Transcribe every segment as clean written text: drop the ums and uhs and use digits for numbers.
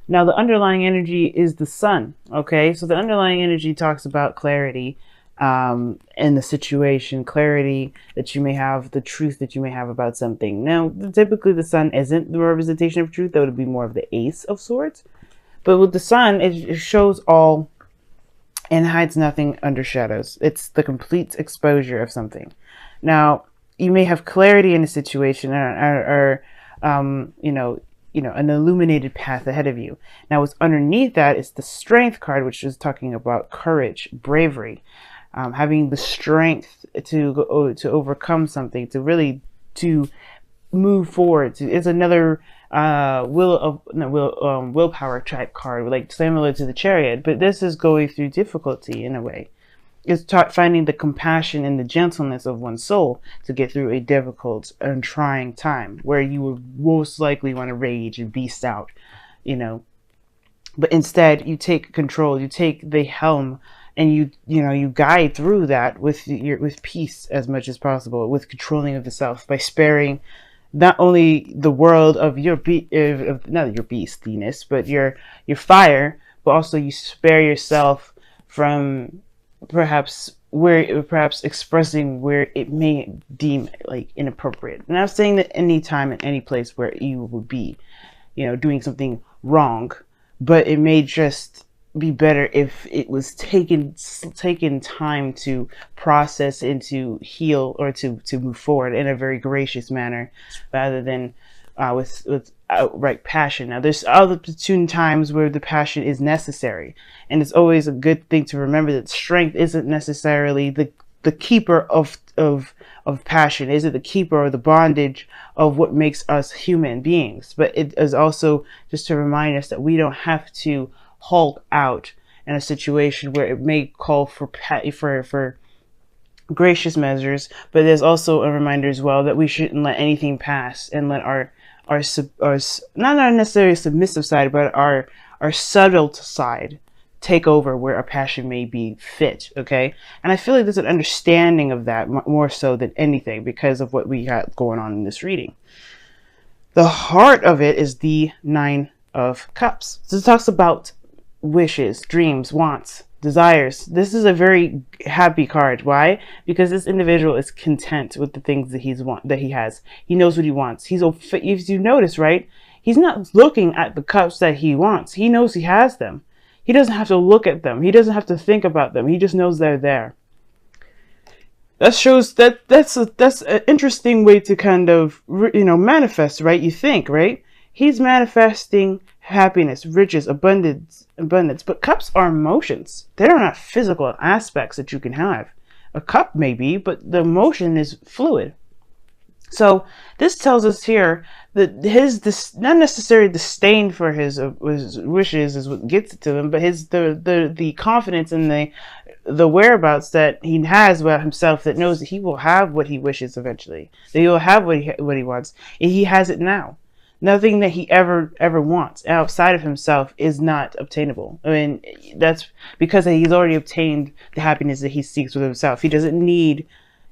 Now, the underlying energy is the sun. Okay, so the underlying energy talks about clarity in the situation, clarity that you may have, the truth that you may have about something. Now, typically, the sun isn't the representation of truth. That would be more of the ace of swords. But with the sun, it shows all and hides nothing under shadows. It's the complete exposure of something. Now, you may have clarity in a situation, or an illuminated path ahead of you. Now, what's underneath that is the strength card, which is talking about courage, bravery, having the strength to overcome something, to move forward. It's another willpower type card, like similar to the Chariot, but this is going through difficulty in a way. It's finding the compassion and the gentleness of one's soul to get through a difficult and trying time where you would most likely want to rage and beast out, you know. But instead, you take control, you take the helm, and you guide through that with peace as much as possible, with controlling of the self by sparing not only the world of not your beastiness, but your fire, but also you spare yourself from perhaps expressing where it may deem like inappropriate. And I'm saying that any time and any place where you would be, doing something wrong, but it may just be better if it was taken time to process and to heal, or to move forward in a very gracious manner, rather than with outright passion. Now, there's opportune times where the passion is necessary, and it's always a good thing to remember that strength isn't necessarily the keeper of passion. Is it the keeper or the bondage of what makes us human beings? But it is also just to remind us that we don't have to hulk out in a situation where it may call for gracious measures. But there's also a reminder as well that we shouldn't let anything pass, and let our not necessarily submissive side, but our subtle side take over where our passion may be fit. Okay, and I feel like there's an understanding of that more so than anything because of what we got going on in this reading. The heart of it is the Nine of Cups. So it talks about wishes, dreams, wants, desires. This is a very happy card. Why? Because this individual is content with the things that he has. He knows what he wants. If you notice, right? He's not looking at the cups that he wants. He knows he has them. He doesn't have to look at them. He doesn't have to think about them. He just knows they're there. That shows that's an interesting way to kind of manifest, right? You think, right? He's manifesting happiness, riches, abundance. But cups are emotions. They're not physical aspects that you can have. A cup may be, but the emotion is fluid. So this tells us here that this not necessarily disdain for his wishes is what gets it to him, but the confidence and the whereabouts that he has about himself, that knows that he will have what he wishes eventually, that he will have what he wants, and he has it now. Nothing that he ever wants outside of himself is not obtainable. I mean, that's because he's already obtained the happiness that he seeks with himself. He doesn't need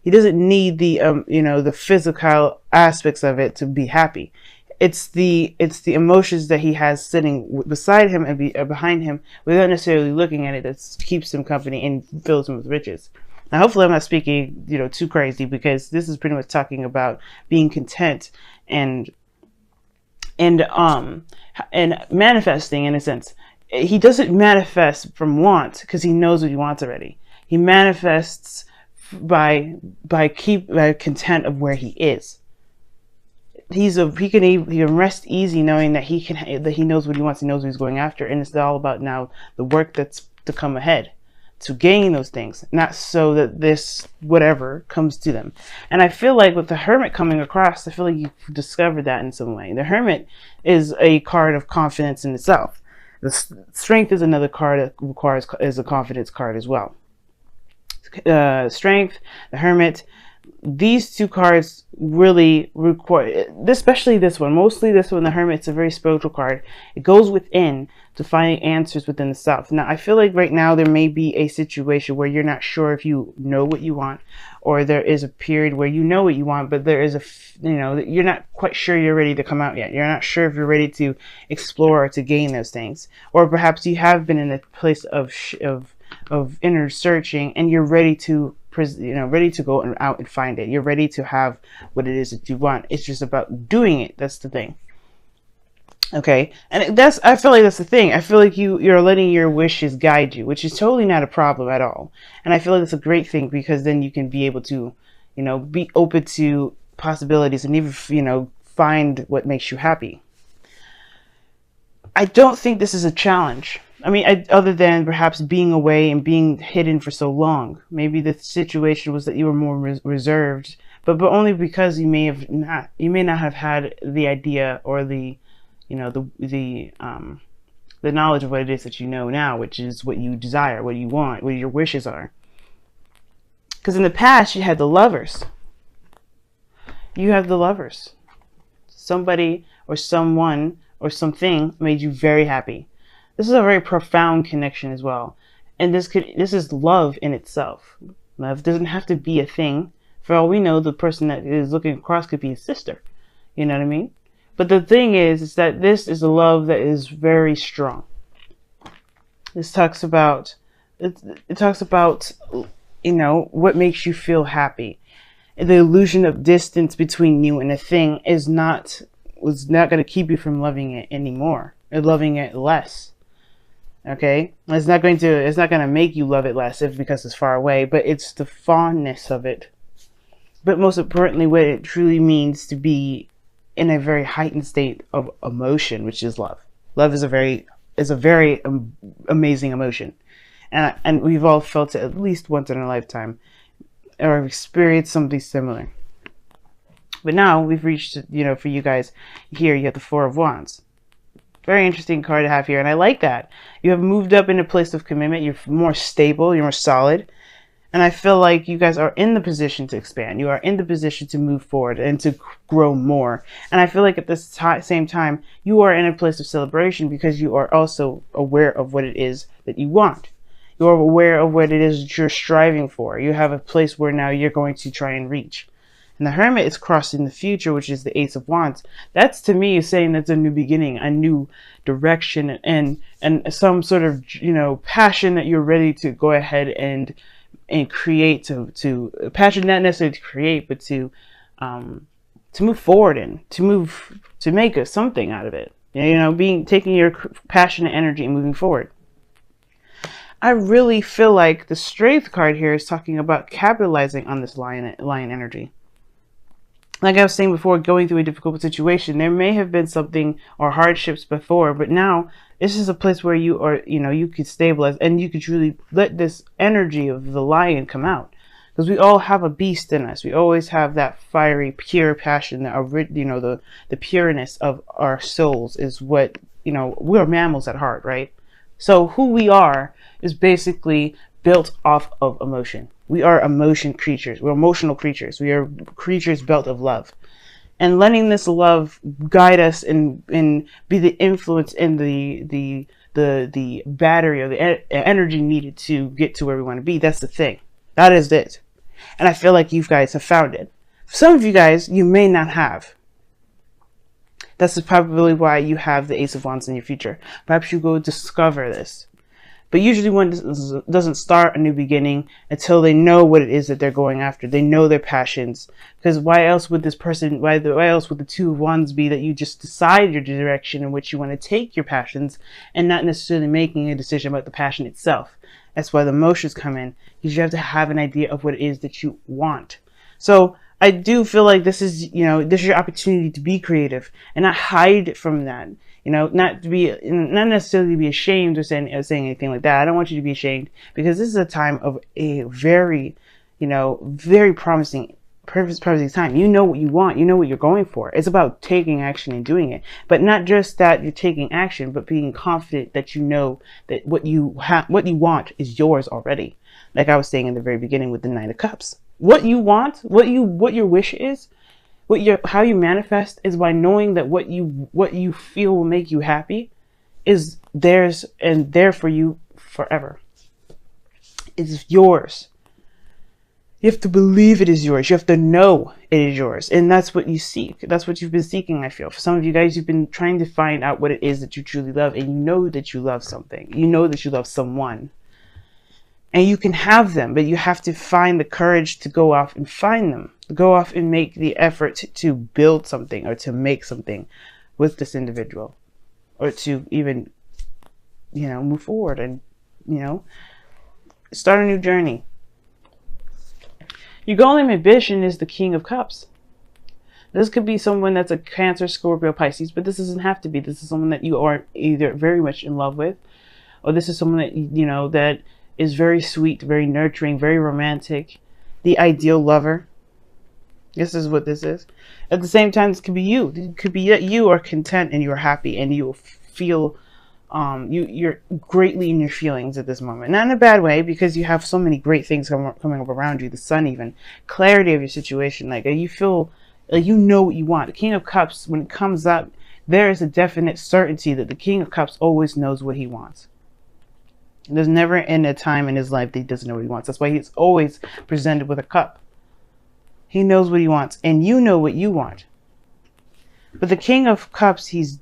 the the physical aspects of it to be happy. It's the emotions that he has sitting beside him and behind him, without necessarily looking at it, that keeps him company and fills him with riches. Now, hopefully, I'm not speaking too crazy, because this is pretty much talking about being content and manifesting, in a sense. He doesn't manifest from want because he knows what he wants already. He manifests by content of where he is. He can rest easy knowing that he knows what he wants. He knows what he's going after, and it's all about now the work that's to come ahead to gain those things, not so that this whatever comes to them. And I feel like with the Hermit coming across, I feel like you've discovered that in some way. The Hermit is a card of confidence in itself. The Strength is another card that is a confidence card as well. Strength, the Hermit, these two cards really require, especially this one, mostly this one, the Hermit. It's a very spiritual card. It goes within to find answers within the self. Now, I feel like right now there may be a situation where you're not sure if you know what you want, or there is a period where you know what you want, but there is you're not quite sure you're ready to come out yet. You're not sure if you're ready to explore or to gain those things, or perhaps you have been in a place of inner searching, and you're ready to ready to go out and find it. You're ready to have what it is that you want. It's just about doing it. That's the thing. Okay, and I feel like that's the thing. I feel like you're letting your wishes guide you, which is totally not a problem at all. And I feel like that's a great thing, because then you can be able to, be open to possibilities and even, find what makes you happy. I don't think this is a challenge. I mean, other than perhaps being away and being hidden for so long. Maybe the situation was that you were more reserved, but only because you may not have had the idea or the knowledge of what it is that you know now, which is what you desire, what you want, what your wishes are. Because in the past, you had the Lovers. You have the Lovers. Somebody or someone or something made you very happy. This is a very profound connection as well. And this is love in itself. Love doesn't have to be a thing. For all we know, the person that is looking across could be a sister. You know what I mean? But the thing is that this is a love that is very strong. This talks about, it talks about, what makes you feel happy. The illusion of distance between you and a thing was not going to keep you from loving it anymore, or loving it less. Okay, it's not going to make you love it less because it's far away, but it's the fondness of it. But most importantly, what it truly means to be in a very heightened state of emotion, which is love. Love is a very amazing emotion, and we've all felt it at least once in our lifetime, or experienced something similar. But now we've reached, for you guys here, you have the Four of Wands. Very interesting card to have here, and I like that. You have moved up in a place of commitment. You're more stable. You're more solid. And I feel like you guys are in the position to expand. You are in the position to move forward and to grow more. And I feel like at the same time, you are in a place of celebration, because you are also aware of what it is that you want. You are aware of what it is that you're striving for. You have a place where now you're going to try and reach. And the Hermit is crossing the future, which is the Ace of Wands. That's, to me, is saying that's a new beginning, a new direction, and some sort of, passion that you're ready to go ahead and create, to passion, not necessarily to create, but to move forward in, to make something out of it. Taking your passionate energy and moving forward. I really feel like the Strength card here is talking about capitalizing on this lion energy. Like I was saying before, going through a difficult situation, there may have been something or hardships before, but now this is a place where you are, you could stabilize, and you could truly let this energy of the lion come out. Because we all have a beast in us. We always have that fiery, pure passion, the pureness of our souls is what, we're mammals at heart, right? So who we are is basically built off of emotion. We are emotion creatures. We're emotional creatures. We are creatures built of love. And letting this love guide us and be the influence in the battery or the energy needed to get to where we want to be. That's the thing. That is it. And I feel like you guys have found it. Some of you guys, you may not have. That's probably why you have the Ace of Wands in your future. Perhaps you go discover this. But usually one doesn't start a new beginning until they know what it is that they're going after. They know their passions. Because why else would why else would the Two of Wands be that you just decide your direction in which you want to take your passions, and not necessarily making a decision about the passion itself? That's why the emotions come in, because you have to have an idea of what it is that you want. So I do feel like this is, this is your opportunity to be creative and not hide from that. Not necessarily to be ashamed or saying anything like that. I don't want you to be ashamed, because this is a time of a very, very promising time. You know what you want. You know what you're going for. It's about taking action and doing it. But not just that you're taking action, but being confident that you know that what you want is yours already. Like I was saying in the very beginning with the Nine of Cups. What you want, what your wish is, how you manifest is by knowing that what you feel will make you happy is theirs and there for you forever. It's yours. You have to believe it is yours. You have to know it is yours. And that's what you seek. That's what you've been seeking, I feel. For some of you guys, you've been trying to find out what it is that you truly love. And you know that you love something. You know that you love someone. And you can have them, but you have to find the courage to go off and find them. Go off and make the effort to build something or to make something with this individual. Or to even, move forward and, start a new journey. Your goal and ambition is the King of Cups. This could be someone that's a Cancer, Scorpio, Pisces, but this doesn't have to be. This is someone that you are either very much in love with, or this is someone that, that is very sweet, very nurturing, very romantic, the ideal lover. This is what this is. At the same time, this could be you. It could be that you are content and you're happy and you feel you're greatly in your feelings at this moment. Not in a bad way, because you have so many great things coming up around you. The sun, even clarity of your situation. Like you feel like you know what you want. The King of Cups, when it comes up, there is a definite certainty that the King of Cups always knows what he wants. There's never a time in his life that he doesn't know what he wants. That's why he's always presented with a cup. He knows what he wants, and you know what you want. But the King of Cups, he's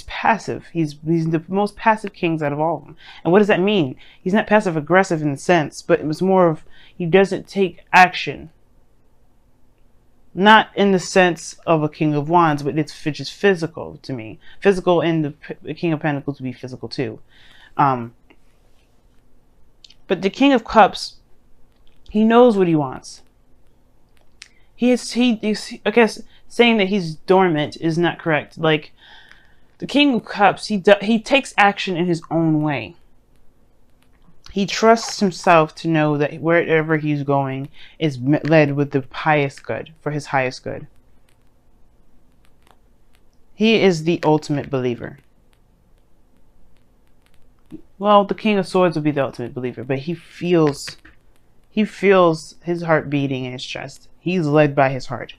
passive. He's the most passive kings out of all of them. And what does that mean? He's not passive aggressive in the sense, but it was more of he doesn't take action. Not in the sense of a King of Wands, but it's just physical to me. Physical, and the King of Pentacles would be physical too. But the King of Cups, he knows what he wants. I guess saying that he's dormant is not correct. Like, the King of Cups, he takes action in his own way. He trusts himself to know that wherever he's going is led with the highest good, for his highest good. He is the ultimate believer. Well, the King of Swords would be the ultimate believer, but he feels his heart beating in his chest. He's led by his heart.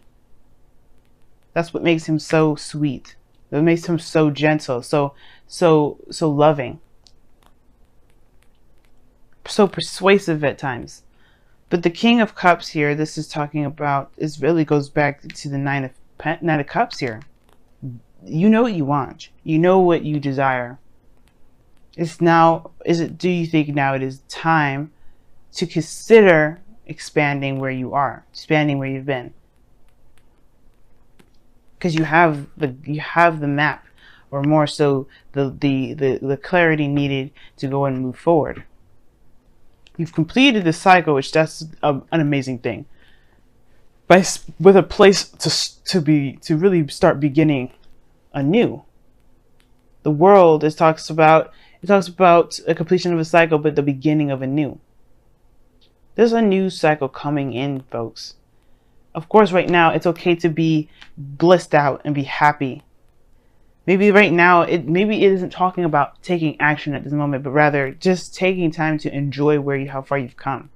That's what makes him so sweet. That makes him so gentle, so loving, so persuasive at times. But the King of Cups here, this is talking about, really goes back to the Nine of Cups here. You know what you want. You know what you desire. Do you think now it is time to consider expanding where you are, expanding where you've been? Because you have the map, or more so the clarity needed to go and move forward. You've completed the cycle, which that's an amazing thing. With a place to really start beginning anew. The world talks about a completion of a cycle, but the beginning of a new. There's a new cycle coming in, folks. Of course, right now, it's okay to be blissed out and be happy. Maybe right now, maybe it isn't talking about taking action at this moment, but rather just taking time to enjoy how far you've come.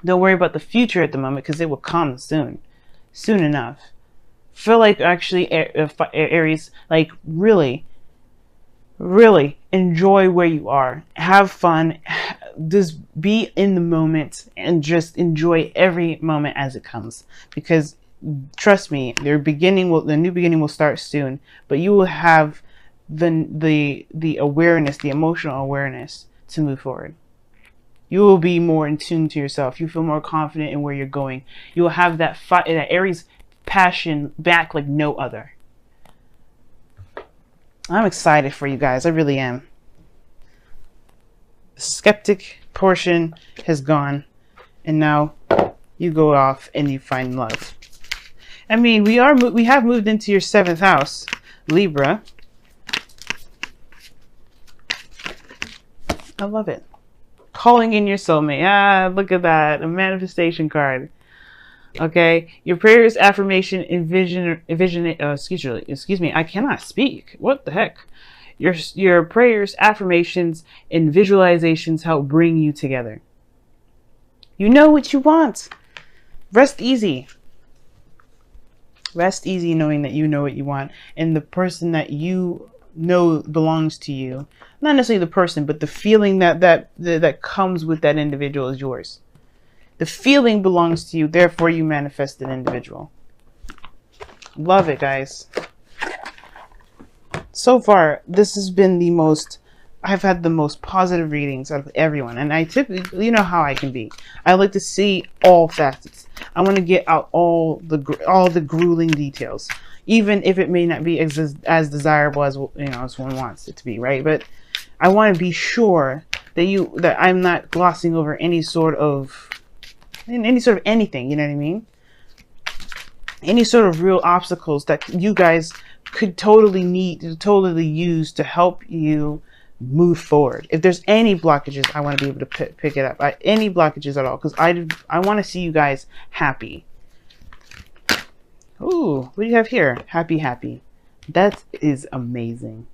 Don't worry about the future at the moment, because it will come soon enough. Feel like actually, Aries, like really enjoy where you are. Have fun. Just be in the moment and just enjoy every moment as it comes. Because trust me, the new beginning will start soon. But you will have the awareness, the emotional awareness to move forward. You will be more in tune to yourself. You feel more confident in where you're going. You will have that Aries passion back like no other. I'm excited for you guys. I really am. The skeptic portion has gone, and now you go off and you find love. I mean, we have moved into your 7th house, Libra. I love it. Calling in your soulmate. Ah, look at that. A manifestation card. Okay, your prayers, affirmation, excuse me, I cannot speak. What the heck? Your prayers, affirmations, and visualizations help bring you together. You know what you want. Rest easy. Rest easy knowing that you know what you want, and the person that you know belongs to you, not necessarily the person, but the feeling that comes with that individual is yours. The feeling belongs to you, therefore you manifest an individual. Love it, guys. So far, this has been the most, I've had the most positive readings out of everyone. And I typically, you know how I can be. I like to see all facets. I want to get out all the grueling details, even if it may not be as desirable as, you know, as one wants it to be, right? But I want to be sure that I'm not glossing over any sort of anything, you know what I mean? Any sort of real obstacles that you guys could totally use to help you move forward. If there's any blockages, I want to be able to pick it up. Any blockages at all, because I want to see you guys happy. Ooh, what do you have here? Happy, happy. That is amazing.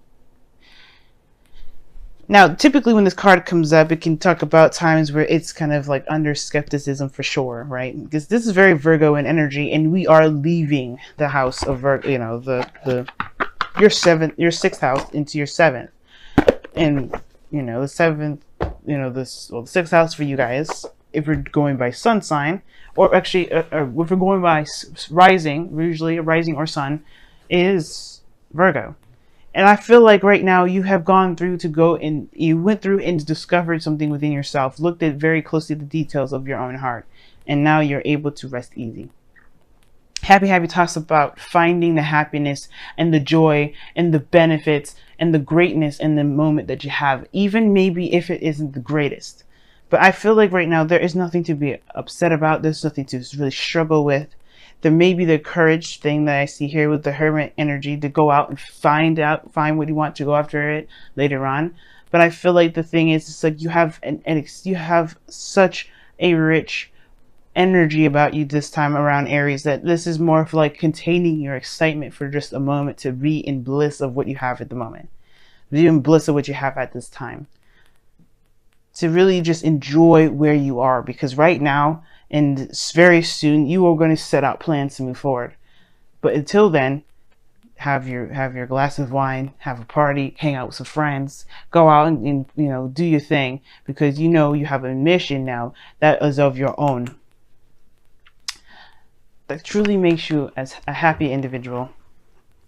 Now, typically when this card comes up, it can talk about times where it's kind of like under skepticism for sure, right? Because this is very Virgo in energy, and we are leaving the house of Virgo, you know, your sixth house into your seventh. And, you know, the seventh, you know, the sixth house for you guys, if we're going by sun sign, or actually, if we're going by rising, usually a rising or sun, is Virgo. And I feel like right now you have gone through you went through and discovered something within yourself, looked at very closely the details of your own heart, and now you're able to rest easy. Happy Happy talks about finding the happiness and the joy and the benefits and the greatness in the moment that you have, even maybe if it isn't the greatest. But I feel like right now there is nothing to be upset about. There's nothing to really struggle with. There may be the courage thing that I see here with the Hermit energy to go out and find what you want to go after it later on. But I feel like the thing is, it's like you have you have such a rich energy about you this time around, Aries, that this is more of like containing your excitement for just a moment, to be in bliss of what you have at the moment, be in bliss of what you have at this time, to really just enjoy where you are, because right now and very soon you are going to set out plans to move forward. But until then, have your glass of wine, have a party, hang out with some friends, go out and you know, do your thing, because you know you have a mission now that is of your own, that truly makes you as a happy individual.